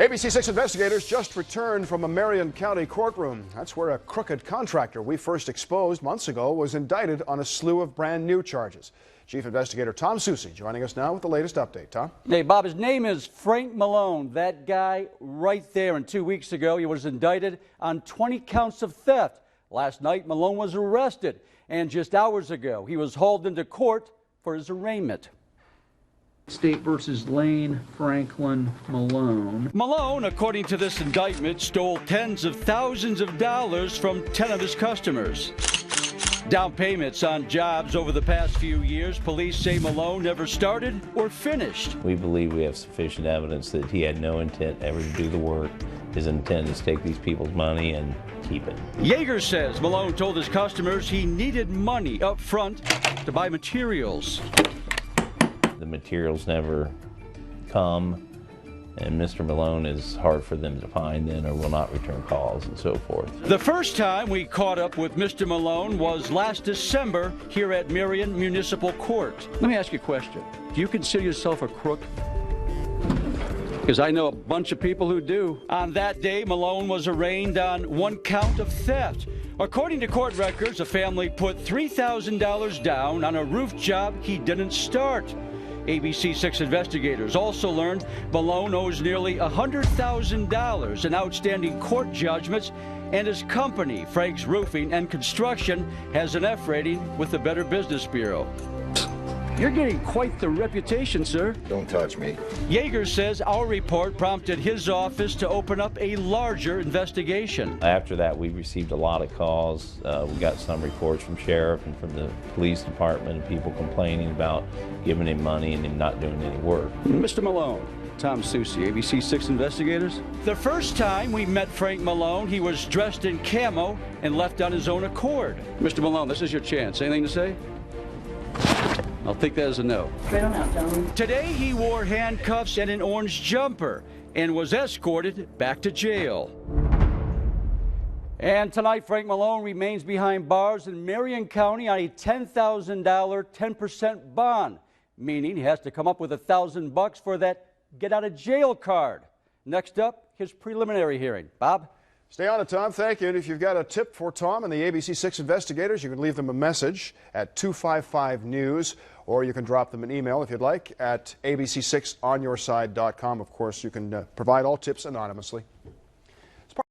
ABC6 investigators just returned from a Marion County courtroom. That's where a crooked contractor we first exposed months ago was indicted on a slew of brand new charges. Chief Investigator Tom Soucy joining us now with the latest update. Tom? Hey, Bob, his name is Frank Malone, that guy right there. And 2 weeks ago, he was indicted on 20 counts of theft. Last night, Malone was arrested. And just hours ago, he was hauled into court for his arraignment. State versus Lane Franklin Malone. Malone, according to this indictment, stole tens of thousands of dollars from 10 of his customers. Down payments on jobs over the past few years, police say Malone never started or finished. We believe we have sufficient evidence that he had no intent ever to do the work. His intent is to take these people's money and keep it. Yager says Malone told his customers he needed money up front to buy materials. The materials never come, and Mr. Malone is hard for them to find then or will not return calls and so forth. The first time we caught up with Mr. Malone was last December here at Marion Municipal Court. Let me ask you a question. Do you consider yourself a crook? Because I know a bunch of people who do. On that day, Malone was arraigned on one count of theft. According to court records, a family put $3,000 down on a roof job he didn't start. ABC6 investigators also learned Malone owes nearly $100,000 in outstanding court judgments, and his company, Frank's Roofing and Construction, has an F rating with the Better Business Bureau. You're getting quite the reputation, sir. Don't touch me. Yager says our report prompted his office to open up a larger investigation. After that, we received a lot of calls. We got some reports from sheriff and from the police department, and people complaining about giving him money and him not doing any work. Mr. Malone, Tom Soucy, ABC6 investigators. The first time we met Frank Malone, he was dressed in camo and left on his own accord. Mr. Malone, this is your chance. Anything to say? I'll take that as a no. Straight on out, gentlemen. Today he wore handcuffs and an orange jumper and was escorted back to jail. And tonight Frank Malone remains behind bars in Marion County on a $10,000 10% bond, meaning he has to come up with $1,000 for that get out of jail card. Next up, his preliminary hearing. Bob? Stay on it, Tom. Thank you. And if you've got a tip for Tom and the ABC6 investigators, you can leave them a message at 255 News, or you can drop them an email if you'd like at abc6onyourside.com. Of course, you can provide all tips anonymously.